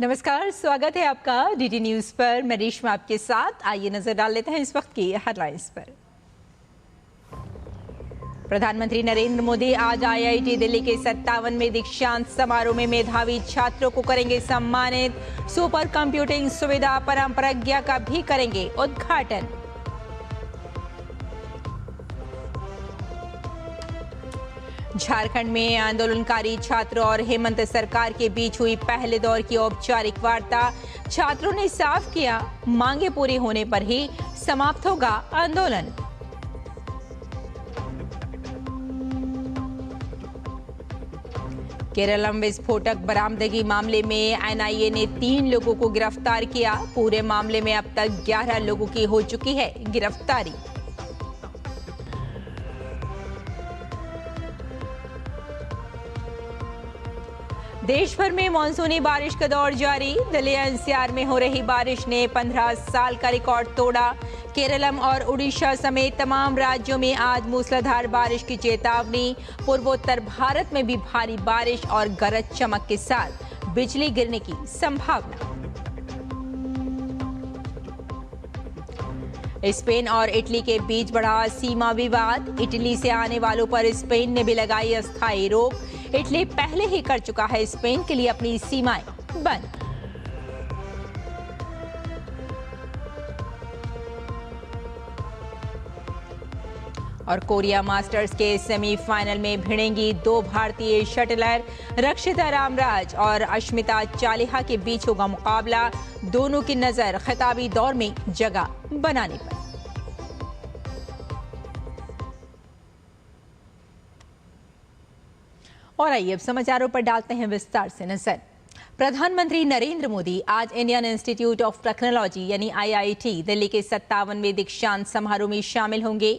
नमस्कार, स्वागत है आपका डीडी न्यूज पर। मैं रेशमा आपके साथ। आइए नजर डाल लेते हैं इस वक्त की हेडलाइंस पर। प्रधानमंत्री नरेंद्र मोदी आज आईआईटी दिल्ली के 57वें दीक्षांत समारोह में मेधावी छात्रों को करेंगे सम्मानित। सुपर कंप्यूटिंग सुविधा परम प्रज्ञा का भी करेंगे उद्घाटन। झारखंड में आंदोलनकारी छात्रों और हेमंत सरकार के बीच हुई पहले दौर की औपचारिक वार्ता। छात्रों ने साफ किया, मांगे पूरी होने पर ही समाप्त होगा आंदोलन। केरलम विस्फोटक बरामदगी मामले में एनआईए ने 3 लोगों को गिरफ्तार किया। पूरे मामले में अब तक 11 लोगों की हो चुकी है गिरफ्तारी। देश भर में मानसूनी बारिश का दौर जारी। दिल्ली एनसीआर में हो रही बारिश ने 15 साल का रिकॉर्ड तोड़ा। केरलम और उड़ीसा समेत तमाम राज्यों में आज मूसलाधार बारिश की चेतावनी। पूर्वोत्तर भारत में भी भारी बारिश और गरज चमक के साथ बिजली गिरने की संभावना। स्पेन और इटली के बीच बढ़ा सीमा विवाद। इटली से आने वालों पर स्पेन ने भी लगाई अस्थायी रोक। इटली पहले ही कर चुका है स्पेन के लिए अपनी सीमाएं बंद। और कोरिया मास्टर्स के सेमीफाइनल में भिड़ेंगी 2 भारतीय शटलर। रक्षिता रामराज और अश्मिता चालिहा के बीच होगा मुकाबला। दोनों की नजर खिताबी दौर में जगह बनाने पर। और आइए अब समाचारों पर डालते हैं विस्तार से नजर। प्रधानमंत्री नरेंद्र मोदी आज इंडियन इंस्टीट्यूट ऑफ टेक्नोलॉजी यानी आईआईटी दिल्ली के 57वें दीक्षांत समारोह में शामिल होंगे।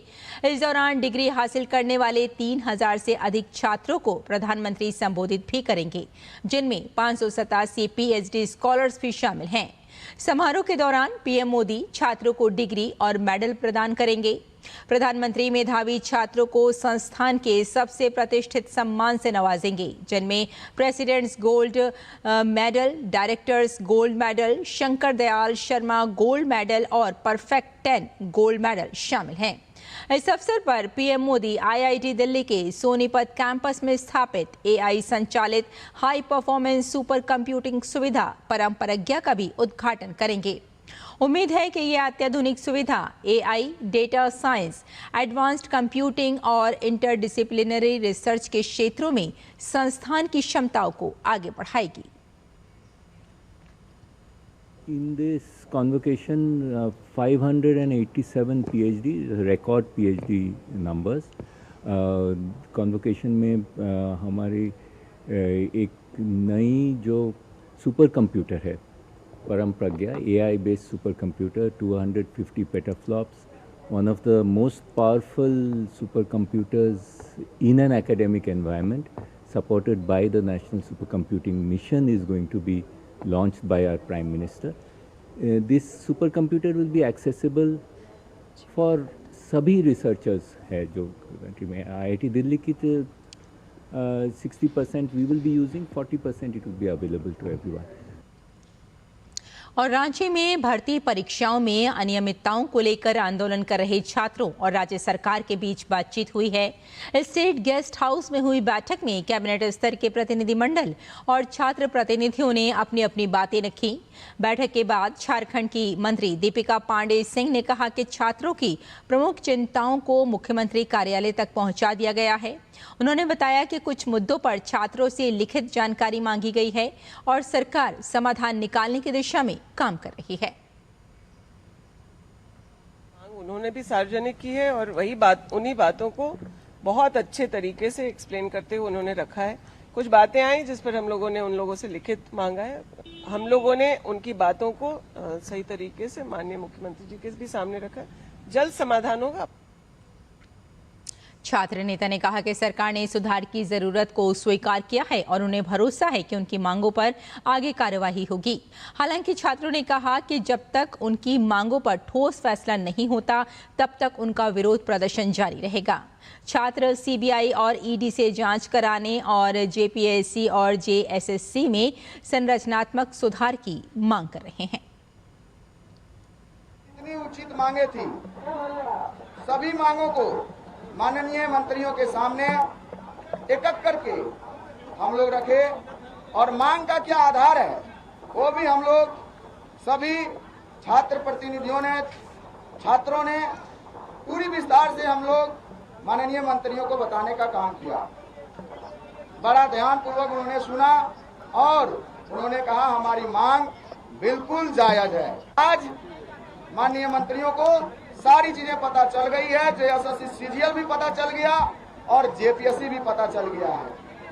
इस दौरान डिग्री हासिल करने वाले 3000 से अधिक छात्रों को प्रधानमंत्री संबोधित भी करेंगे, जिनमें 587 पीएचडी स्कॉलर्स भी शामिल हैं। समारोह के दौरान पीएम मोदी छात्रों को डिग्री और मेडल प्रदान करेंगे। प्रधानमंत्री मेधावी छात्रों को संस्थान के सबसे प्रतिष्ठित सम्मान से नवाजेंगे, जिनमें presidents gold medal, directors gold medal, Shankar Dayal Sharma gold medal और परफेक्ट 10 गोल्ड मेडल शामिल हैं। इस अवसर पर पीएम मोदी आईआईटी दिल्ली के सोनीपत कैंपस में स्थापित एआई संचालित हाई परफॉर्मेंस सुपर कंप्यूटिंग सुविधा परम प्रज्ञा का भी उद्घाटन करेंगे। उम्मीद है कि यह अत्याधुनिक सुविधा AI, data science, advanced computing और इंटरडिसिप्लिनरी रिसर्च के क्षेत्रों में संस्थान की क्षमताओं को आगे बढ़ाएगी। In this convocation, 587 PhD, record PhD numbers. convocation में हमारी एक नई जो सुपर कंप्यूटर है परम प्रज्ञा, AI based super computer, 250 petaflops, one of the most powerful supercomputers in an academic environment, supported by the National Supercomputing Mission, is going to be launched by our Prime Minister. This supercomputer will be accessible for सभी researchers है जो country में। IIT Delhi की 60% we will be using, 40% it will be available to everyone. और रांची में भर्ती परीक्षाओं में अनियमितताओं को लेकर आंदोलन कर रहे छात्रों और राज्य सरकार के बीच बातचीत हुई है। स्टेट गेस्ट हाउस में हुई बैठक में कैबिनेट स्तर के प्रतिनिधिमंडल और छात्र प्रतिनिधियों ने अपनी अपनी बातें रखी। बैठक के बाद झारखंड की मंत्री दीपिका पांडे सिंह ने कहा कि छात्रों की प्रमुख चिंताओं को मुख्यमंत्री कार्यालय तक पहुंचा दिया गया है। उन्होंने बताया कि कुछ मुद्दों पर छात्रों से लिखित जानकारी मांगी गई है और सरकार समाधान निकालने की दिशा में काम कर रही है। उन्होंने भी सार्वजनिक की है और वही बात, उन्हीं बातों को बहुत अच्छे तरीके से एक्सप्लेन करते हुए उन्होंने रखा है। कुछ बातें आई जिस पर हम लोगों ने उन लोगों से लिखित मांगा है। हम लोगों ने उनकी बातों को सही तरीके से माननीय मुख्यमंत्री जी के भी सामने रखा है। जल्द समाधान होगा। छात्र नेता ने कहा कि सरकार ने सुधार की जरूरत को स्वीकार किया है और उन्हें भरोसा है कि उनकी मांगों पर आगे कार्यवाही होगी। हालांकि छात्रों ने कहा कि जब तक उनकी मांगों पर ठोस फैसला नहीं होता तब तक उनका विरोध प्रदर्शन जारी रहेगा। छात्र सीबीआई और ईडी से जांच कराने और जेपीएससी और जेएसएससी में संरचनात्मक सुधार की मांग कर रहे हैं। इतनी उचित मांगे थी, सभी मांगों को माननीय मंत्रियों के सामने एक एक करके हम लोग रखे और मांग का क्या आधार है वो भी हम लोग सभी छात्र प्रतिनिधियों ने, छात्रों ने पूरी विस्तार से हम लोग माननीय मंत्रियों को बताने का काम किया। बड़ा ध्यानपूर्वक उन्होंने सुना और उन्होंने कहा हमारी मांग बिल्कुल जायज है। आज माननीय मंत्रियों को सारी चीजें पता चल गई है, जेएसएससी सीजीएल भी पता चल गया और जेपीएससी भी पता चल गया है।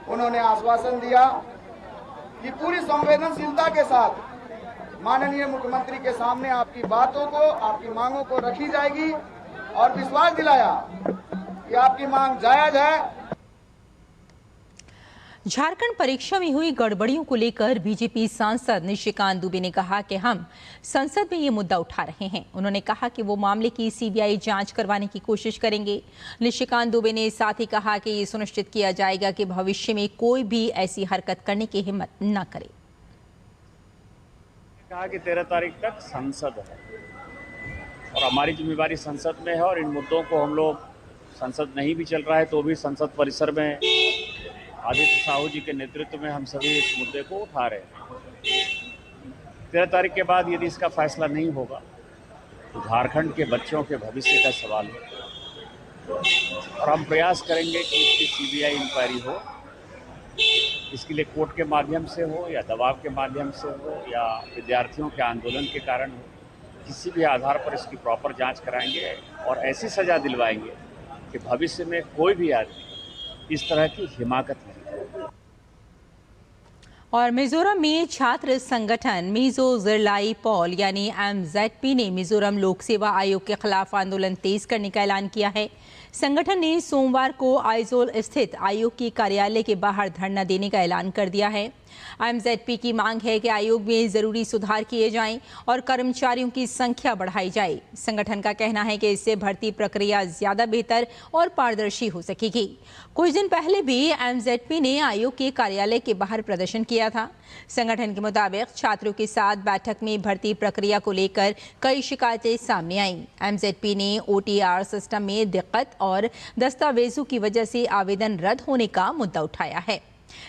उन्होंने आश्वासन दिया कि पूरी संवेदनशीलता के साथ माननीय मुख्यमंत्री के सामने आपकी बातों को, आपकी मांगों को रखी जाएगी और विश्वास दिलाया कि आपकी मांग जायज है। झारखंड परीक्षा में हुई गड़बड़ियों को लेकर बीजेपी सांसद निशिकांत दुबे ने कहा कि हम संसद में ये मुद्दा उठा रहे हैं। उन्होंने कहा कि वो मामले की सीबीआई जांच करवाने की कोशिश करेंगे। निशिकांत दुबे ने साथ ही कहा कि ये सुनिश्चित किया जाएगा कि भविष्य में कोई भी ऐसी हरकत करने की हिम्मत न करे। कहा कि 13 तारीख तक संसद है और हमारी जिम्मेदारी संसद में है और इन मुद्दों को हम लोग, संसद नहीं भी चल रहा है तो भी संसद परिसर में आदित्य साहू जी के नेतृत्व में हम सभी इस मुद्दे को उठा रहे हैं। 13 तारीख के बाद यदि इसका फैसला नहीं होगा तो झारखंड के बच्चों के भविष्य का सवाल है और हम प्रयास करेंगे कि इसकी सीबीआई इंक्वायरी हो। इसके लिए कोर्ट के माध्यम से हो या दबाव के माध्यम से हो या विद्यार्थियों के आंदोलन के कारण हो, किसी भी आधार पर इसकी प्रॉपर जांच कराएंगे और ऐसी सज़ा दिलवाएंगे कि भविष्य में कोई भी आदमी इस तरह की हिमाकत नहीं। और मिजोरम में छात्र संगठन मिजो जिरलाई पॉल यानी एमजेडपी ने मिजोरम लोक सेवा आयोग के खिलाफ आंदोलन तेज करने का ऐलान किया है। संगठन ने सोमवार को आइजोल स्थित आयोग के कार्यालय के बाहर धरना देने का ऐलान कर दिया है। एमजेडपी की मांग है कि आयोग में जरूरी सुधार किए जाएं और कर्मचारियों की संख्या बढ़ाई जाए। संगठन का कहना है कि इससे भर्ती प्रक्रिया ज्यादा बेहतर और पारदर्शी हो सकेगी। कुछ दिन पहले भी एमजेडपी ने आयोग के कार्यालय के बाहर प्रदर्शन किया था। संगठन के मुताबिक छात्रों के साथ बैठक में भर्ती प्रक्रिया को लेकर कई शिकायतें सामने आईं। एमजेडपी ने ओटीआर सिस्टम में दिक्कत और दस्तावेजों की वजह से आवेदन रद्द होने का मुद्दा उठाया है।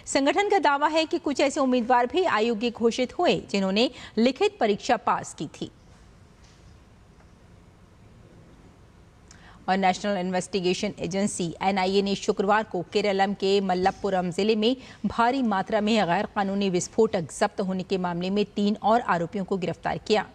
संगठन का दावा है कि कुछ ऐसे उम्मीदवार भी अयोग्य घोषित हुए जिन्होंने लिखित परीक्षा पास की थी। और नेशनल इन्वेस्टिगेशन एजेंसी एनआईए ने शुक्रवार को केरलम के मलप्पुरम जिले में भारी मात्रा में गैर कानूनी विस्फोटक जब्त होने के मामले में 3 और आरोपियों को गिरफ्तार किया।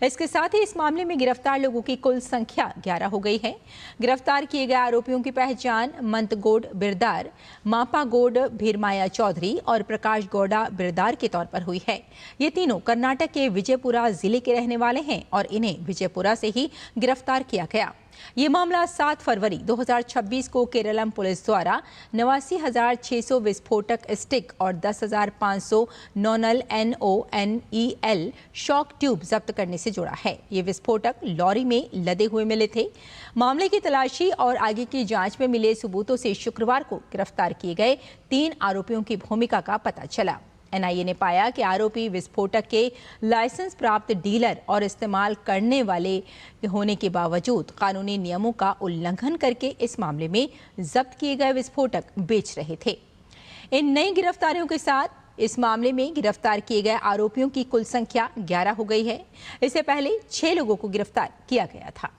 इसके साथ ही इस मामले में गिरफ्तार लोगों की कुल संख्या 11 हो गई है। गिरफ्तार किए गए आरोपियों की पहचान मंतगोड बिरदार, मापागोड भीरमाया चौधरी और प्रकाश गौड़ा बिरदार के तौर पर हुई है। ये तीनों कर्नाटक के विजयपुरा जिले के रहने वाले हैं और इन्हें विजयपुरा से ही गिरफ्तार किया गया। ये मामला 7 फरवरी 2026 को केरलम पुलिस द्वारा 89,600 विस्फोटक स्टिक और 10,500 नॉनल NONEL शॉक ट्यूब जब्त करने से जुड़ा है। ये विस्फोटक लॉरी में लदे हुए मिले थे। मामले की तलाशी और आगे की जांच में मिले सबूतों से शुक्रवार को गिरफ्तार किए गए 3 आरोपियों की भूमिका का पता चला। एनआईए ने पाया कि आरोपी विस्फोटक के लाइसेंस प्राप्त डीलर और इस्तेमाल करने वाले होने के बावजूद कानूनी नियमों का उल्लंघन करके इस मामले में जब्त किए गए विस्फोटक बेच रहे थे। इन नई गिरफ्तारियों के साथ इस मामले में गिरफ्तार किए गए आरोपियों की कुल संख्या 11 हो गई है। इससे पहले 6 लोगों को गिरफ्तार किया गया था।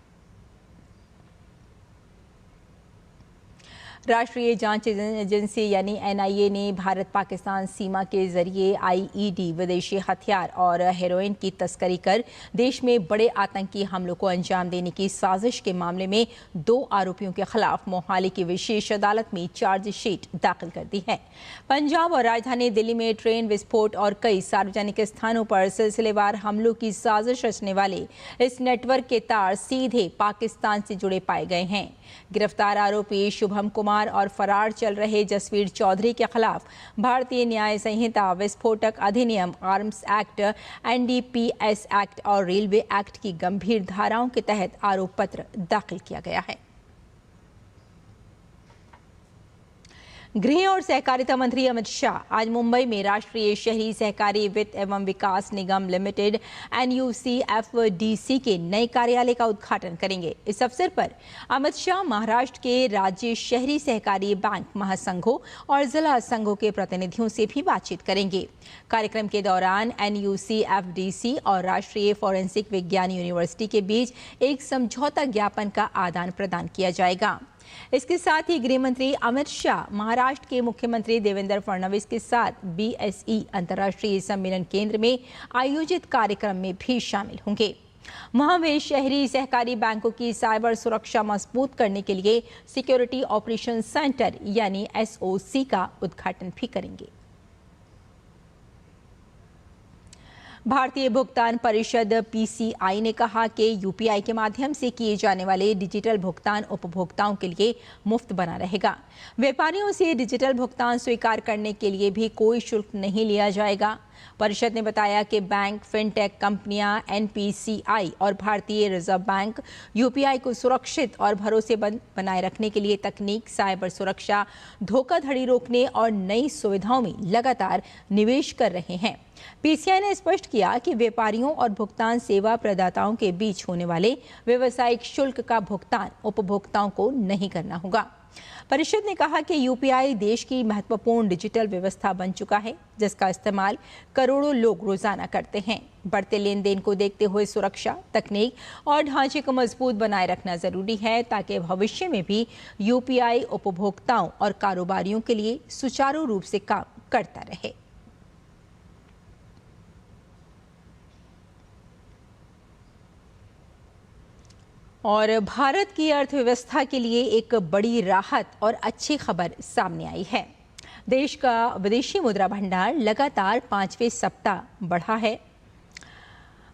राष्ट्रीय जांच एजेंसी यानी एनआईए ने भारत पाकिस्तान सीमा के जरिए आईईडी, विदेशी हथियार और हेरोइन की तस्करी कर देश में बड़े आतंकी हमलों को अंजाम देने की साजिश के मामले में 2 आरोपियों के खिलाफ मोहाली की विशेष अदालत में चार्जशीट दाखिल कर दी है। पंजाब और राजधानी दिल्ली में ट्रेन विस्फोट और कई सार्वजनिक स्थानों पर सिलसिलेवार हमलों की साजिश रचने वाले इस नेटवर्क के तार सीधे पाकिस्तान से जुड़े पाए गए हैं। गिरफ्तार आरोपी शुभम कुमार और फरार चल रहे जसवीर चौधरी के खिलाफ भारतीय न्याय संहिता, विस्फोटक अधिनियम, आर्म्स एक्ट, एनडीपीएस एक्ट और रेलवे एक्ट की गंभीर धाराओं के तहत आरोप पत्र दाखिल किया गया है। गृह और सहकारिता मंत्री अमित शाह आज मुंबई में राष्ट्रीय शहरी सहकारी वित्त एवं विकास निगम लिमिटेड NUCFDC के नए कार्यालय का उद्घाटन करेंगे। इस अवसर पर अमित शाह महाराष्ट्र के राज्य शहरी सहकारी बैंक महासंघों और जिला संघों के प्रतिनिधियों से भी बातचीत करेंगे। कार्यक्रम के दौरान NUCFDC और राष्ट्रीय फॉरेंसिक विज्ञान यूनिवर्सिटी के बीच एक समझौता ज्ञापन का आदान प्रदान किया जाएगा। इसके साथ ही गृह मंत्री अमित शाह महाराष्ट्र के मुख्यमंत्री देवेंद्र फडणवीस के साथ BSE अंतर्राष्ट्रीय सम्मेलन केंद्र में आयोजित कार्यक्रम में भी शामिल होंगे। वहां वे शहरी सहकारी बैंकों की साइबर सुरक्षा मजबूत करने के लिए सिक्योरिटी ऑपरेशन सेंटर यानी SOC का उद्घाटन भी करेंगे। भारतीय भुगतान परिषद PCI ने कहा कि UPI के माध्यम से किए जाने वाले डिजिटल भुगतान उपभोक्ताओं के लिए मुफ्त बना रहेगा। व्यापारियों से डिजिटल भुगतान स्वीकार करने के लिए भी कोई शुल्क नहीं लिया जाएगा। परिषद ने बताया कि बैंक, फिनटेक कंपनियां, NPCI और भारतीय रिजर्व बैंक UPI को सुरक्षित और भरोसेमंद बनाए रखने के लिए तकनीक, साइबर सुरक्षा, धोखाधड़ी रोकने और नई सुविधाओं में लगातार निवेश कर रहे हैं। PCI ने स्पष्ट किया कि व्यापारियों और भुगतान सेवा प्रदाताओं के बीच होने वाले व्यावसायिक शुल्क का भुगतान उपभोक्ताओं को नहीं करना होगा। परिषद ने कहा कि UPI देश की महत्वपूर्ण डिजिटल व्यवस्था बन चुका है, जिसका इस्तेमाल करोड़ों लोग रोजाना करते हैं। बढ़ते लेन देन को देखते हुए सुरक्षा, तकनीक और ढांचे को मजबूत बनाए रखना जरूरी है ताकि भविष्य में भी UPI उपभोक्ताओं और कारोबारियों के लिए सुचारू रूप से काम करता रहे। और भारत की अर्थव्यवस्था के लिए एक बड़ी राहत और अच्छी खबर सामने आई है। देश का विदेशी मुद्रा भंडार लगातार 5वें सप्ताह बढ़ा है।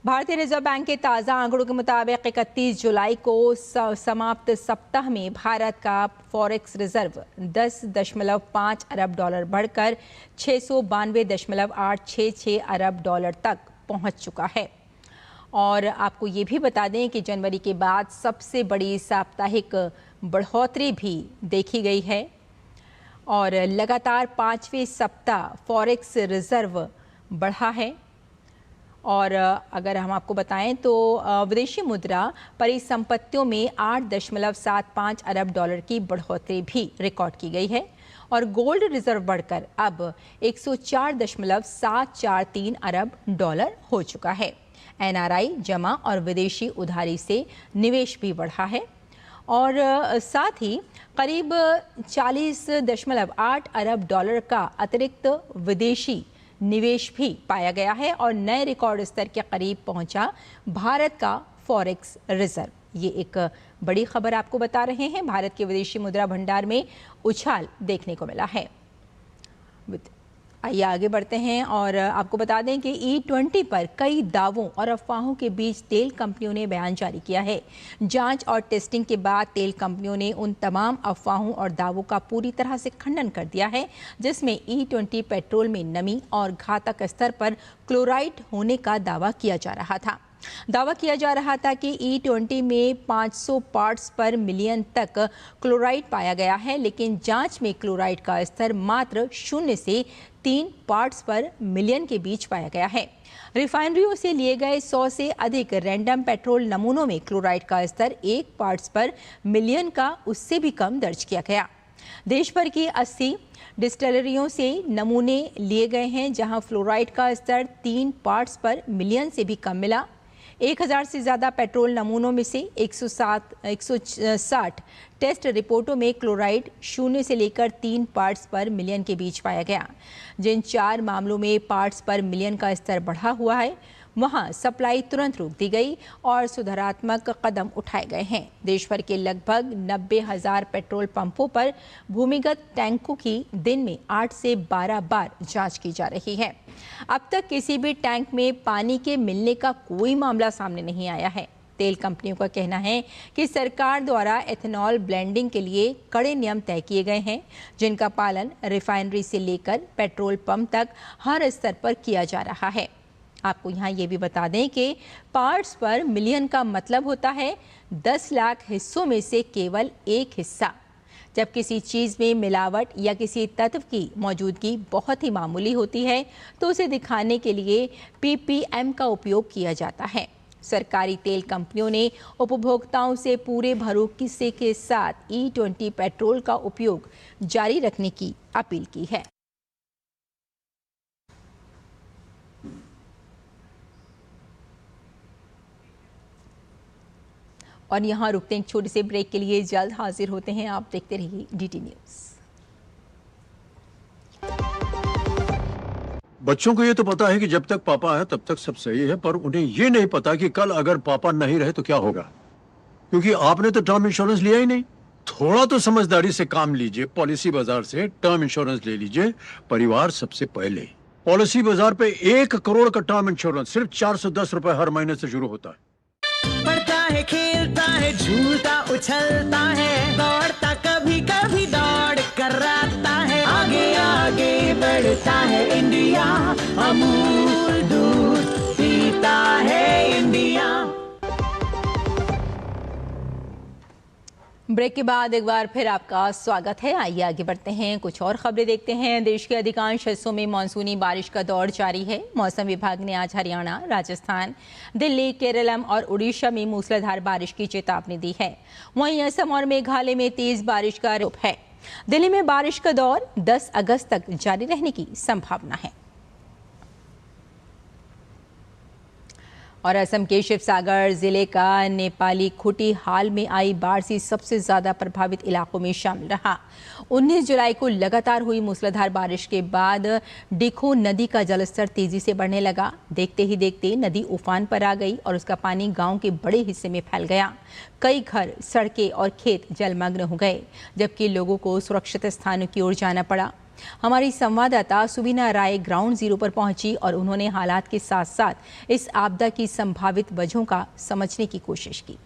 भारतीय रिजर्व बैंक के ताज़ा आंकड़ों के मुताबिक 31 जुलाई को समाप्त सप्ताह में भारत का फॉरेक्स रिजर्व 10.5 अरब डॉलर बढ़कर 692.866 अरब डॉलर तक पहुंच चुका है। और आपको ये भी बता दें कि जनवरी के बाद सबसे बड़ी साप्ताहिक बढ़ोतरी भी देखी गई है और लगातार 5वें सप्ताह फॉरेक्स रिजर्व बढ़ा है। और अगर हम आपको बताएं तो विदेशी मुद्रा परिसंपत्तियों में 8.75 अरब डॉलर की बढ़ोतरी भी रिकॉर्ड की गई है और गोल्ड रिजर्व बढ़कर अब 104.743 अरब डॉलर हो चुका है। NRI जमा और विदेशी उधारी से निवेश भी बढ़ा है और साथ ही करीब 40.8 अरब डॉलर का अतिरिक्त विदेशी निवेश भी पाया गया है और नए रिकॉर्ड स्तर के करीब पहुंचा भारत का फॉरेक्स रिजर्व। ये एक बड़ी खबर आपको बता रहे हैं। भारत के विदेशी मुद्रा भंडार में उछाल देखने को मिला है। आइए आगे बढ़ते हैं और आपको बता दें कि E20 पर कई दावों और अफवाहों के बीच तेल कंपनियों ने बयान जारी किया है। जांच और टेस्टिंग के बाद तेल कंपनियों ने उन तमाम अफवाहों और दावों का पूरी तरह से खंडन कर दिया है जिसमें E20 पेट्रोल में नमी और घातक स्तर पर क्लोराइड होने का दावा किया जा रहा था। दावा किया जा रहा था कि E20 में 500 पार्ट्स पर मिलियन तक क्लोराइड पाया गया है, लेकिन जांच में क्लोराइड का स्तर मात्र 0 से 3 पार्ट्स पर मिलियन के बीच पाया गया है। रिफाइनरियों से लिए गए 100 से अधिक रैंडम पेट्रोल नमूनों में क्लोराइड का स्तर 1 पार्ट्स पर मिलियन का उससे भी कम दर्ज किया गया। देश भर की 80 डिस्टिलरियों से नमूने लिए गए हैं जहां फ्लोराइड का स्तर 3 पार्ट्स पर मिलियन से भी कम मिला। 1000 से ज़्यादा पेट्रोल नमूनों में से 160 टेस्ट रिपोर्टों में क्लोराइड 0 से लेकर 3 पार्ट्स पर मिलियन के बीच पाया गया। जिन 4 मामलों में पार्ट्स पर मिलियन का स्तर बढ़ा हुआ है, वहां सप्लाई तुरंत रोक दी गई और सुधारात्मक कदम उठाए गए हैं। देश भर के लगभग 90,000 पेट्रोल पंपों पर भूमिगत टैंकों की दिन में 8 से 12 बार जांच की जा रही है। अब तक किसी भी टैंक में पानी के मिलने का कोई मामला सामने नहीं आया है। तेल कंपनियों का कहना है कि सरकार द्वारा एथेनॉल ब्लेंडिंग के लिए कड़े नियम तय किए गए हैं, जिनका पालन रिफाइनरी से लेकर पेट्रोल पंप तक हर स्तर पर किया जा रहा है। आपको यहाँ ये भी बता दें कि पार्ट्स पर मिलियन का मतलब होता है 10 लाख हिस्सों में से केवल एक हिस्सा। जब किसी चीज़ में मिलावट या किसी तत्व की मौजूदगी बहुत ही मामूली होती है तो उसे दिखाने के लिए ppm का उपयोग किया जाता है। सरकारी तेल कंपनियों ने उपभोक्ताओं से पूरे भरोसे के साथ E20 पेट्रोल का उपयोग जारी रखने की अपील की है। और यहाँ रुकते हैं एक छोटे से ब्रेक के लिए, जल्द हाजिर होते हैं। आप देखते रहिए DT न्यूज़। बच्चों को ये तो पता है कि जब तक पापा है तब तक सब सही है, पर उन्हें ये नहीं पता कि कल अगर पापा नहीं रहे तो क्या होगा, क्योंकि आपने तो टर्म इंश्योरेंस लिया ही नहीं। थोड़ा तो समझदारी से काम लीजिए, पॉलिसी बाजार से टर्म इंश्योरेंस ले लीजिए। परिवार सबसे पहले। पॉलिसी बाजार पे 1 करोड़ का टर्म इंश्योरेंस सिर्फ 410 रुपए हर महीने से शुरू होता है। पढ़ता है, खेलता है, झूलता उछलता है, दौड़ता कभी कभी दौड़ कराता है, आगे आगे बढ़ता है इंडिया, अमूल दूध पीता है इंडिया। ब्रेक के बाद एक बार फिर आपका स्वागत है। आइए आगे बढ़ते हैं, कुछ और खबरें देखते हैं। देश के अधिकांश हिस्सों में मानसूनी बारिश का दौर जारी है। मौसम विभाग ने आज हरियाणा, राजस्थान, दिल्ली, केरलम और उड़ीसा में मूसलाधार बारिश की चेतावनी दी है। वहीं असम और मेघालय में तेज बारिश का रुख है। दिल्ली में बारिश का दौर 10 अगस्त तक जारी रहने की संभावना है। और असम के शिवसागर जिले का नेपाली खुटी हाल में आई बाढ़ से सबसे ज्यादा प्रभावित इलाकों में शामिल रहा। 19 जुलाई को लगातार हुई मूसलाधार बारिश के बाद डिखो नदी का जलस्तर तेजी से बढ़ने लगा। देखते ही देखते नदी उफान पर आ गई और उसका पानी गांव के बड़े हिस्से में फैल गया। कई घर, सड़कें और खेत जलमग्न हो गए, जबकि लोगों को सुरक्षित स्थानों की ओर जाना पड़ा। हमारी संवाददाता सुबीना राय ग्राउंड जीरो पर पहुंची और उन्होंने हालात के साथ साथ इस आपदा की संभावित वजहों का समझने की कोशिश की।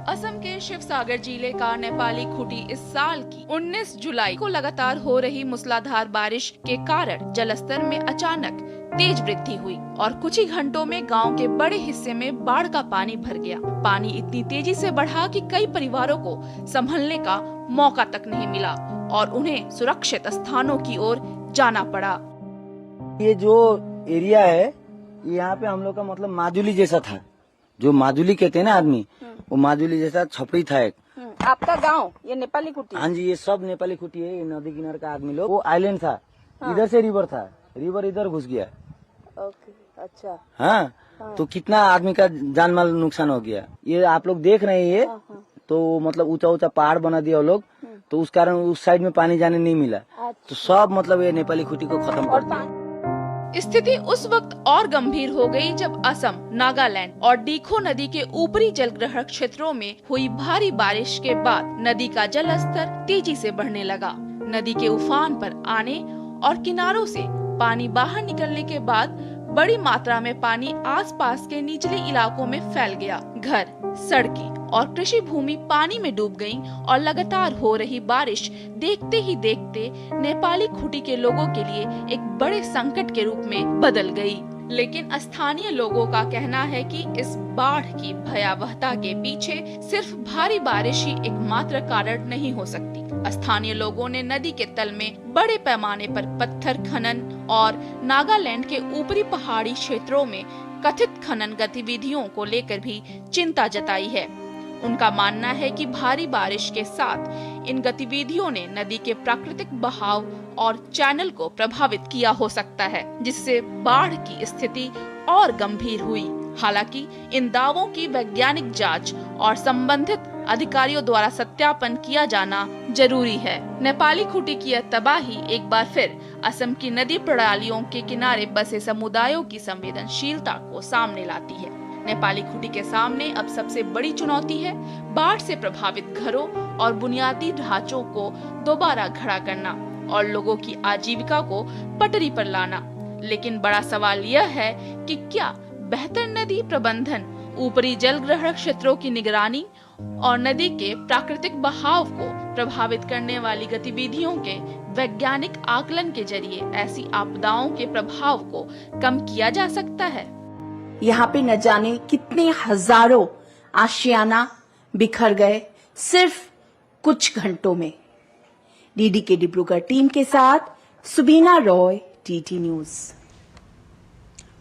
असम के शिवसागर जिले का नेपाली खुटी इस साल की 19 जुलाई को लगातार हो रही मूसलाधार बारिश के कारण जलस्तर में अचानक तेज वृद्धि हुई और कुछ ही घंटों में गांव के बड़े हिस्से में बाढ़ का पानी भर गया। पानी इतनी तेजी से बढ़ा कि कई परिवारों को संभलने का मौका तक नहीं मिला और उन्हें सुरक्षित स्थानों की ओर जाना पड़ा। ये जो एरिया है, यहाँ पे हम लोग का मतलब माजुली जैसा था। जो माजुली कहते हैं ना आदमी, वो माजुली जैसा छपड़ी था एक। आपका गांव ये नेपाली खुटी? हाँ जी, ये सब नेपाली खुटी है। ये नदी किनारे का आदमी लोग। वो आइलैंड था, इधर से रिवर था, रिवर इधर घुस गया। ओके, अच्छा। हाँ, तो कितना आदमी का जान माल नुकसान हो गया। ये आप लोग देख रहे हैं, ये तो मतलब ऊंचा ऊंचा पहाड़ बना दिया वो लोग, तो उस कारण उस साइड में पानी जाने नहीं मिला। तो सब मतलब ये नेपाली खुटी को खत्म कर दिया। स्थिति उस वक्त और गंभीर हो गई जब असम, नागालैंड और डीखो नदी के ऊपरी जलग्रहण क्षेत्रों में हुई भारी बारिश के बाद नदी का जलस्तर तेजी से बढ़ने लगा। नदी के उफान पर आने और किनारों से पानी बाहर निकलने के बाद बड़ी मात्रा में पानी आसपास के निचले इलाकों में फैल गया। घर, सड़कें और कृषि भूमि पानी में डूब गईं और लगातार हो रही बारिश देखते ही देखते नेपाली खुटी के लोगों के लिए एक बड़े संकट के रूप में बदल गई। लेकिन स्थानीय लोगों का कहना है कि इस बाढ़ की भयावहता के पीछे सिर्फ भारी बारिश ही एकमात्र कारण नहीं हो सकती। स्थानीय लोगों ने नदी के तल में बड़े पैमाने पर पत्थर खनन और नागालैंड के ऊपरी पहाड़ी क्षेत्रों में कथित खनन गतिविधियों को लेकर भी चिंता जताई है। उनका मानना है कि भारी बारिश के साथ इन गतिविधियों ने नदी के प्राकृतिक बहाव और चैनल को प्रभावित किया हो सकता है, जिससे बाढ़ की स्थिति और गंभीर हुई। हालांकि इन दावों की वैज्ञानिक जांच और संबंधित अधिकारियों द्वारा सत्यापन किया जाना जरूरी है। नेपाली खूंटी की यह तबाही एक बार फिर असम की नदी प्रणालियों के किनारे बसे समुदायों की संवेदनशीलता को सामने लाती है। नेपाली खूंटी के सामने अब सबसे बड़ी चुनौती है बाढ़ से प्रभावित घरों और बुनियादी ढांचों को दोबारा खड़ा करना और लोगों की आजीविका को पटरी पर लाना। लेकिन बड़ा सवाल यह है कि क्या बेहतर नदी प्रबंधन, ऊपरी जल ग्रहण क्षेत्रों की निगरानी और नदी के प्राकृतिक बहाव को प्रभावित करने वाली गतिविधियों के वैज्ञानिक आकलन के जरिए ऐसी आपदाओं के प्रभाव को कम किया जा सकता है। यहाँ पे न जाने कितने हजारों आशियाना बिखर गए सिर्फ कुछ घंटों में। डीडी के डिब्रूगढ़ टीम के साथ सुबीना रॉय, टीटी न्यूज।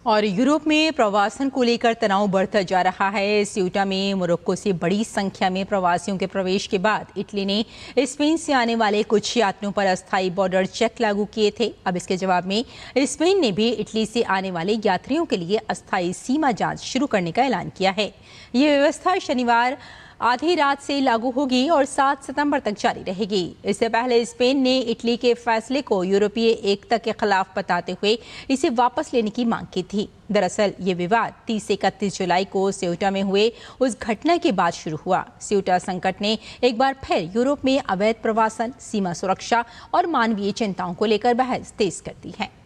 और यूरोप में प्रवासन को लेकर तनाव बढ़ता जा रहा है। स्यूटा में मोरक्को से बड़ी संख्या में प्रवासियों के प्रवेश के बाद इटली ने स्पेन से आने वाले कुछ यात्रियों पर अस्थायी बॉर्डर चेक लागू किए थे। अब इसके जवाब में स्पेन ने भी इटली से आने वाले यात्रियों के लिए अस्थायी सीमा जांच शुरू करने का ऐलान किया है। ये व्यवस्था शनिवार आधी रात से लागू होगी और 7 सितंबर तक जारी रहेगी। इससे पहले स्पेन ने इटली के फैसले को यूरोपीय एकता के खिलाफ बताते हुए इसे वापस लेने की मांग की थी। दरअसल ये विवाद 30 से 31 जुलाई को स्यूटा में हुए उस घटना के बाद शुरू हुआ। स्यूटा संकट ने एक बार फिर यूरोप में अवैध प्रवासन, सीमा सुरक्षा और मानवीय चिंताओं को लेकर बहस तेज कर दी है।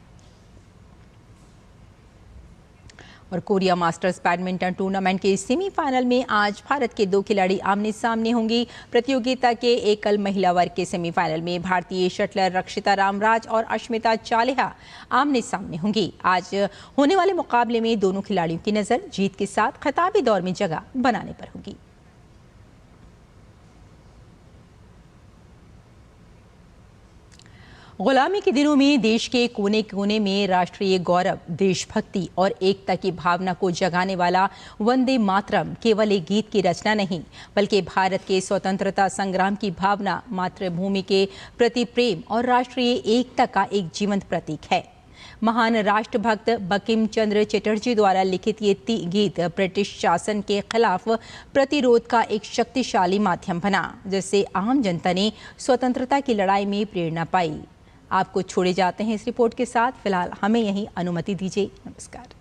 और कोरिया मास्टर्स बैडमिंटन टूर्नामेंट के सेमीफाइनल में आज भारत के 2 खिलाड़ी आमने सामने होंगी। प्रतियोगिता के एकल महिला वर्ग के सेमीफाइनल में भारतीय शटलर रक्षिता रामराज और अश्मिता चालिहा आमने सामने होंगी। आज होने वाले मुकाबले में दोनों खिलाड़ियों की नजर जीत के साथ खिताबी दौर में जगह बनाने पर होगी। गुलामी के दिनों में देश के कोने कोने में राष्ट्रीय गौरव, देशभक्ति और एकता की भावना को जगाने वाला वंदे मातरम केवल एक गीत की रचना नहीं, बल्कि भारत के स्वतंत्रता संग्राम की भावना, मातृभूमि के प्रति प्रेम और राष्ट्रीय एकता का एक जीवंत प्रतीक है। महान राष्ट्रभक्त बंकिम चंद्र चटर्जी द्वारा लिखित ये गीत ब्रिटिश शासन के खिलाफ प्रतिरोध का एक शक्तिशाली माध्यम बना, जिससे आम जनता ने स्वतंत्रता की लड़ाई में प्रेरणा पाई। आपको छोड़े जाते हैं इस रिपोर्ट के साथ। फिलहाल हमें यहीं अनुमति दीजिए। नमस्कार।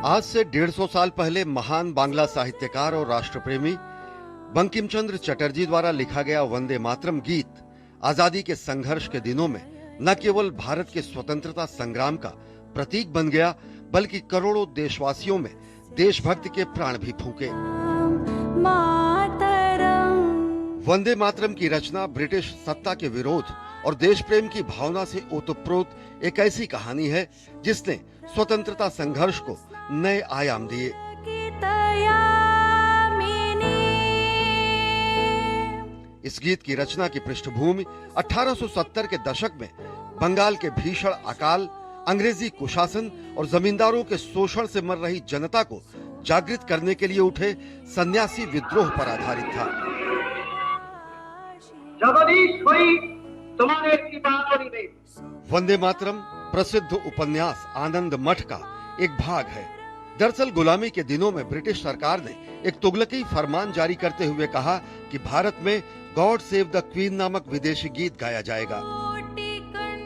आज से 150 साल पहले महान बांग्ला साहित्यकार और राष्ट्रप्रेमी बंकिम चंद्र चटर्जी द्वारा लिखा गया वंदे मातरम गीत आजादी के संघर्ष के दिनों में न केवल भारत के स्वतंत्रता संग्राम का प्रतीक बन गया, बल्कि करोड़ों देशवासियों में देशभक्ति के प्राण भी फूंके। वंदे मातरम की रचना ब्रिटिश सत्ता के विरोध और देश प्रेम की भावना से ओतप्रोत एक ऐसी कहानी है जिसने स्वतंत्रता संघर्ष को नए आयाम दिए। इस गीत की रचना की पृष्ठभूमि 1870 के दशक में बंगाल के भीषण अकाल, अंग्रेजी कुशासन और जमींदारों के शोषण से मर रही जनता को जागृत करने के लिए उठे सन्यासी विद्रोह पर आधारित था। वंदे मातरम प्रसिद्ध उपन्यास आनंद मठ का एक भाग है। दरअसल गुलामी के दिनों में ब्रिटिश सरकार ने एक तुगलकी फरमान जारी करते हुए कहा कि भारत में गॉड सेव द क्वीन नामक विदेशी गीत गाया जाएगा।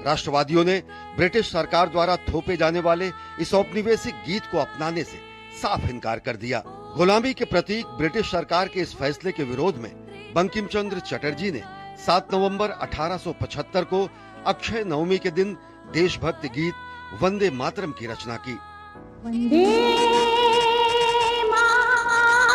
राष्ट्रवादियों ने ब्रिटिश सरकार द्वारा थोपे जाने वाले इस औपनिवेशिक गीत को अपनाने से साफ इनकार कर दिया। गुलामी के प्रतीक ब्रिटिश सरकार के इस फैसले के विरोध में बंकिम चंद्र चटर्जी ने 7 नवंबर 1875 को अक्षय नवमी के दिन देशभक्ति गीत वंदे मातरम की रचना की। वंदे मातरम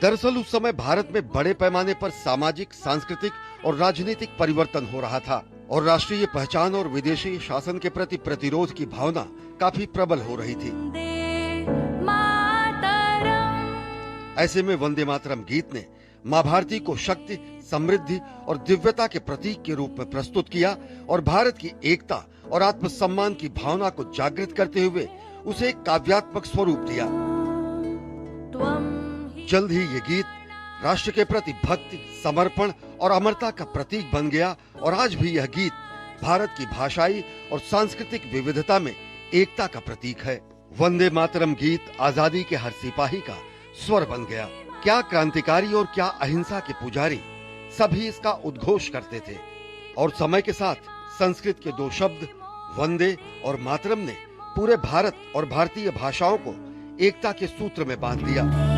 दरअसल उस समय भारत में बड़े पैमाने पर सामाजिक, सांस्कृतिक और राजनीतिक परिवर्तन हो रहा था और राष्ट्रीय पहचान और विदेशी शासन के प्रति प्रतिरोध की भावना काफी प्रबल हो रही थी। ऐसे में वंदे मातरम गीत ने माँ भारती को शक्ति, समृद्धि और दिव्यता के प्रतीक के रूप में प्रस्तुत किया और भारत की एकता और आत्मसम्मान की भावना को जागृत करते हुए उसे एक काव्यात्मक स्वरूप दिया। जल्द ही ये गीत राष्ट्र के प्रति भक्ति, समर्पण और अमरता का प्रतीक बन गया और आज भी यह गीत भारत की भाषाई और सांस्कृतिक विविधता में एकता का प्रतीक है। वंदे मातरम गीत आजादी के हर सिपाही का स्वर बन गया। क्या क्रांतिकारी और क्या अहिंसा के पुजारी सभी इसका उद्घोष करते थे और समय के साथ संस्कृत के दो शब्द वंदे और मातरम ने पूरे भारत और भारतीय भाषाओं को एकता के सूत्र में बांध दिया।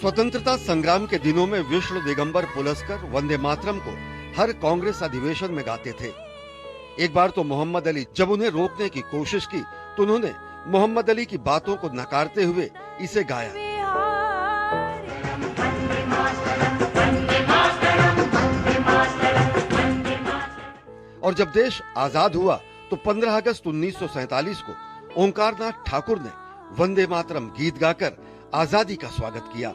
स्वतंत्रता संग्राम के दिनों में विष्णु दिगंबर पुलस्कर वंदे मातरम को हर कांग्रेस अधिवेशन में गाते थे। एक बार तो मोहम्मद अली जब उन्हें रोकने की कोशिश की तो उन्होंने मोहम्मद अली की बातों को नकारते हुए इसे गाया। और जब देश आजाद हुआ तो 15 अगस्त 1947 को ओंकारनाथ ठाकुर ने वंदे मातरम गीत गाकर आजादी का स्वागत किया।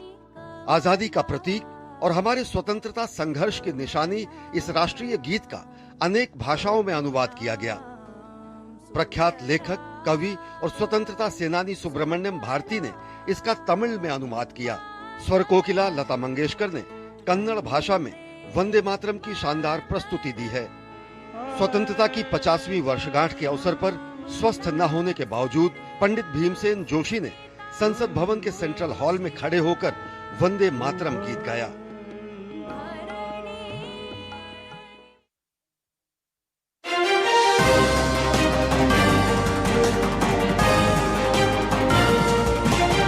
आजादी का प्रतीक और हमारे स्वतंत्रता संघर्ष की निशानी इस राष्ट्रीय गीत का अनेक भाषाओं में अनुवाद किया गया। प्रख्यात लेखक, कवि और स्वतंत्रता सेनानी सुब्रमण्यम भारती ने इसका तमिल में अनुवाद किया। स्वर कोकिला लता मंगेशकर ने कन्नड़ भाषा में वंदे मातरम की शानदार प्रस्तुति दी है। स्वतंत्रता की 50वीं वर्षगांठ के अवसर पर स्वस्थ न होने के बावजूद पंडित भीमसेन जोशी ने संसद भवन के सेंट्रल हॉल में खड़े होकर वंदे मातरम गीत गाया।